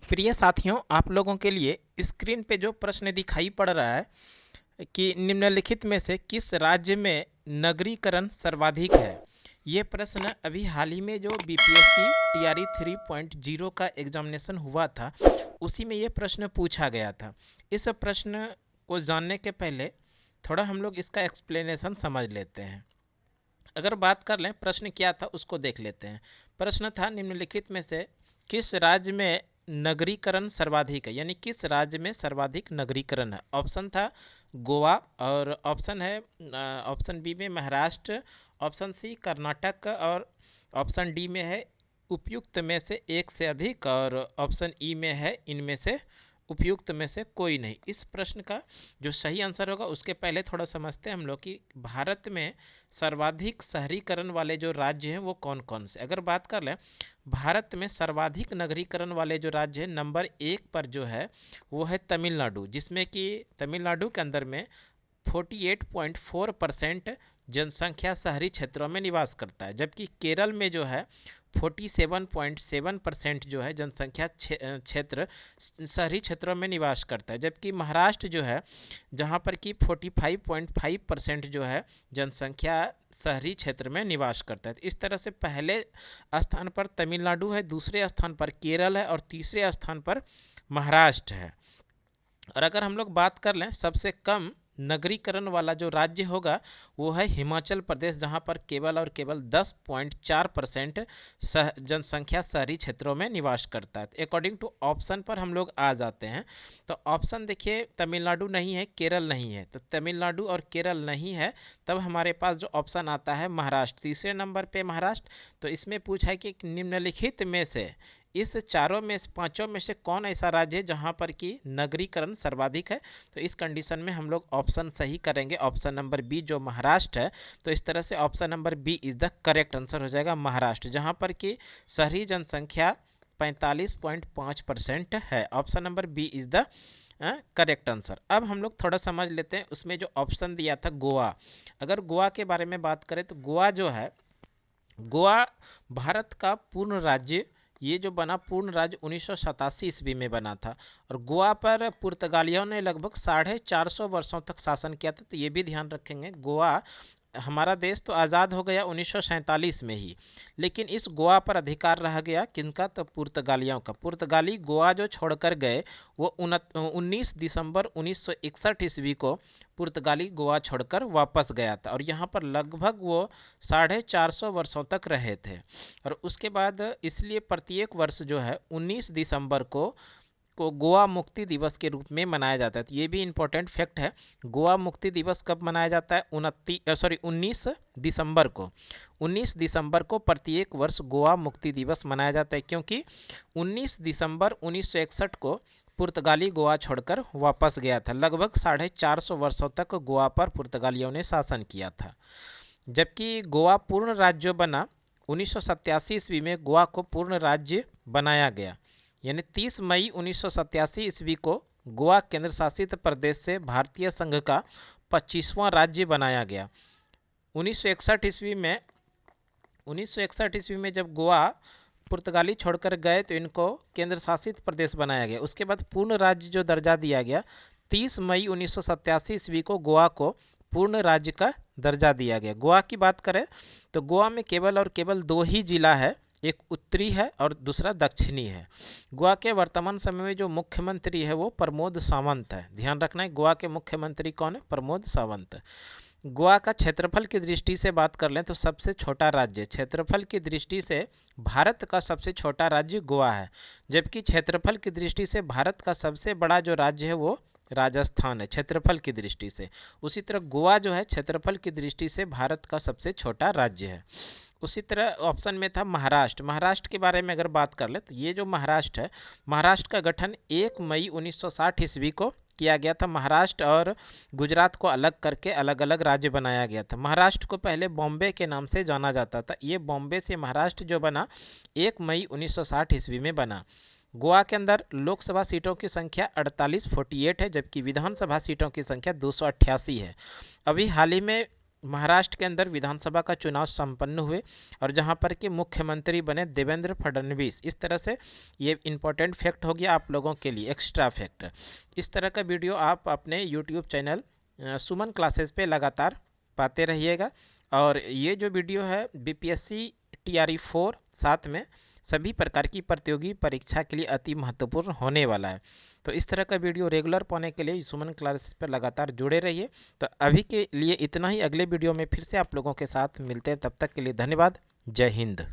प्रिय साथियों, आप लोगों के लिए स्क्रीन पे जो प्रश्न दिखाई पड़ रहा है कि निम्नलिखित में से किस राज्य में नगरीकरण सर्वाधिक है। ये प्रश्न अभी हाल ही में जो बीपीएससी टीआरई 3.0 का एग्जामिनेशन हुआ था, उसी में ये प्रश्न पूछा गया था। इस प्रश्न को जानने के पहले थोड़ा हम लोग इसका एक्सप्लेनेशन समझ लेते हैं। अगर बात कर लें प्रश्न क्या था उसको देख लेते हैं। प्रश्न था निम्नलिखित में से किस राज्य में नगरीकरण सर्वाधिक है, यानी किस राज्य में सर्वाधिक नगरीकरण है। ऑप्शन था गोवा, और ऑप्शन है ऑप्शन बी में महाराष्ट्र, ऑप्शन सी कर्नाटक, और ऑप्शन डी में है उपयुक्त में से एक से अधिक, और ऑप्शन ई में है इनमें से उपयुक्त में से कोई नहीं। इस प्रश्न का जो सही आंसर होगा उसके पहले थोड़ा समझते हैं हम लोग कि भारत में सर्वाधिक शहरीकरण वाले जो राज्य हैं वो कौन कौन से। अगर बात कर लें भारत में सर्वाधिक नगरीकरण वाले जो राज्य हैं, नंबर 1 पर जो है वो है तमिलनाडु, जिसमें कि तमिलनाडु के अंदर में 48.4% जनसंख्या शहरी क्षेत्रों में निवास करता है, जबकि केरल में जो है 47.7% जो है जनसंख्या क्षेत्र शहरी क्षेत्रों में निवास करता है, जबकि महाराष्ट्र जो है जहाँ पर कि 45.5% जो है जनसंख्या शहरी क्षेत्र में निवास करता है। तो इस तरह से पहले स्थान पर तमिलनाडु है, दूसरे स्थान पर केरल है, और तीसरे स्थान पर महाराष्ट्र है। और अगर हम लोग बात कर लें सबसे कम नगरीकरण वाला जो राज्य होगा वो है हिमाचल प्रदेश, जहां पर केवल और केवल 10.4% जनसंख्या शहरी क्षेत्रों में निवास करता है। अकॉर्डिंग टू ऑप्शन पर हम लोग आ जाते हैं। तो ऑप्शन देखिए, तमिलनाडु नहीं है, केरल नहीं है, तो तमिलनाडु और केरल नहीं है, तब हमारे पास जो ऑप्शन आता है महाराष्ट्र, तीसरे नंबर पे महाराष्ट्र। तो इसमें पूछा है कि निम्नलिखित में से इस चारों में से पांचों में से कौन ऐसा राज्य है जहां पर कि नगरीकरण सर्वाधिक है। तो इस कंडीशन में हम लोग ऑप्शन सही करेंगे, ऑप्शन नंबर बी जो महाराष्ट्र है। तो इस तरह से option number B is the correct answer हो जाएगा, महाराष्ट्र, जहां पर कि शहरी जनसंख्या 45.5% है। Option number B is the correct answer. अब हम लोग थोड़ा समझ लेते हैं उसमें जो ऑप्शन दिया था गोवा। अगर गोवा के बारे में बात करें तो गोवा जो है, गोवा भारत का पूर्ण राज्य, ये जो बना पूर्ण राज्य 1987 ईस्वी में बना था, और गोवा पर पुर्तगालियों ने लगभग 450 वर्षों तक शासन किया था। तो ये भी ध्यान रखेंगे, गोवा हमारा देश तो आज़ाद हो गया 1947 में ही, लेकिन इस गोवा पर अधिकार रह गया किनका, तो पुर्तगालियों का। पुर्तगाली गोवा जो छोड़कर गए वो 19 दिसंबर 1961 ईस्वी को पुर्तगाली गोवा छोड़कर वापस गया था, और यहाँ पर लगभग वो 450 वर्षों तक रहे थे। और उसके बाद इसलिए प्रत्येक वर्ष जो है 19 दिसंबर को गोवा मुक्ति दिवस के रूप में मनाया जाता है। तो ये भी इम्पोर्टेंट फैक्ट है, गोवा मुक्ति दिवस कब मनाया जाता है, 19 दिसंबर को। 19 दिसंबर को प्रत्येक वर्ष गोवा मुक्ति दिवस मनाया जाता है, क्योंकि 19 दिसंबर 1961 को पुर्तगाली गोवा छोड़कर वापस गया था। लगभग 450 वर्षों तक गोवा पर पुर्तगालियों ने शासन किया था। जबकि गोवा पूर्ण राज्य बना 1987 ईस्वी में, गोवा को पूर्ण राज्य बनाया गया, यानी 30 मई 1987 ईस्वी को गोवा केंद्र शासित प्रदेश से भारतीय संघ का 25वां राज्य बनाया गया। 1961 ईस्वी में जब गोवा पुर्तगाली छोड़कर गए तो इनको केंद्र शासित प्रदेश बनाया गया। उसके बाद पूर्ण राज्य जो दर्जा दिया गया, 30 मई 1987 ईस्वी को गोवा को पूर्ण राज्य का दर्जा दिया गया। गोवा की बात करें तो गोवा में केवल और केवल 2 ही जिला है, एक उत्तरी है और दूसरा दक्षिणी है। गोवा के वर्तमान समय में जो मुख्यमंत्री है वो प्रमोद सावंत है। ध्यान रखना है, गोवा के मुख्यमंत्री कौन है, प्रमोद सावंत। गोवा का क्षेत्रफल की दृष्टि से बात कर लें तो सबसे छोटा राज्य, क्षेत्रफल की दृष्टि से भारत का सबसे छोटा राज्य गोवा है, जबकि क्षेत्रफल की दृष्टि से भारत का सबसे बड़ा जो राज्य है वो राजस्थान है, क्षेत्रफल की दृष्टि से। उसी तरह गोवा जो है क्षेत्रफल की दृष्टि से भारत का सबसे छोटा राज्य है। उसी तरह ऑप्शन में था महाराष्ट्र। महाराष्ट्र के बारे में अगर बात कर ले तो ये जो महाराष्ट्र है, महाराष्ट्र का गठन 1 मई 1960 ईस्वी को किया गया था। महाराष्ट्र और गुजरात को अलग करके अलग अलग राज्य बनाया गया था। महाराष्ट्र को पहले बॉम्बे के नाम से जाना जाता था। ये बॉम्बे से महाराष्ट्र जो बना 1 मई 1960 ईस्वी में बना। गोवा के अंदर लोकसभा सीटों की संख्या 48 है, जबकि विधानसभा सीटों की संख्या 288 है। अभी हाल ही में महाराष्ट्र के अंदर विधानसभा का चुनाव संपन्न हुए और जहां पर कि मुख्यमंत्री बने देवेंद्र फडणवीस। इस तरह से ये इम्पोर्टेंट फैक्ट हो गया आप लोगों के लिए, एक्स्ट्रा फैक्ट। इस तरह का वीडियो आप अपने यूट्यूब चैनल सुमन क्लासेस पे लगातार पाते रहिएगा। और ये जो वीडियो है बीपीएससी TRE 4 साथ में सभी प्रकार की प्रतियोगी परीक्षा के लिए अति महत्वपूर्ण होने वाला है। तो इस तरह का वीडियो रेगुलर पाने के लिए सुमन क्लासेस पर लगातार जुड़े रहिए। तो अभी के लिए इतना ही, अगले वीडियो में फिर से आप लोगों के साथ मिलते हैं, तब तक के लिए धन्यवाद। जय हिंद।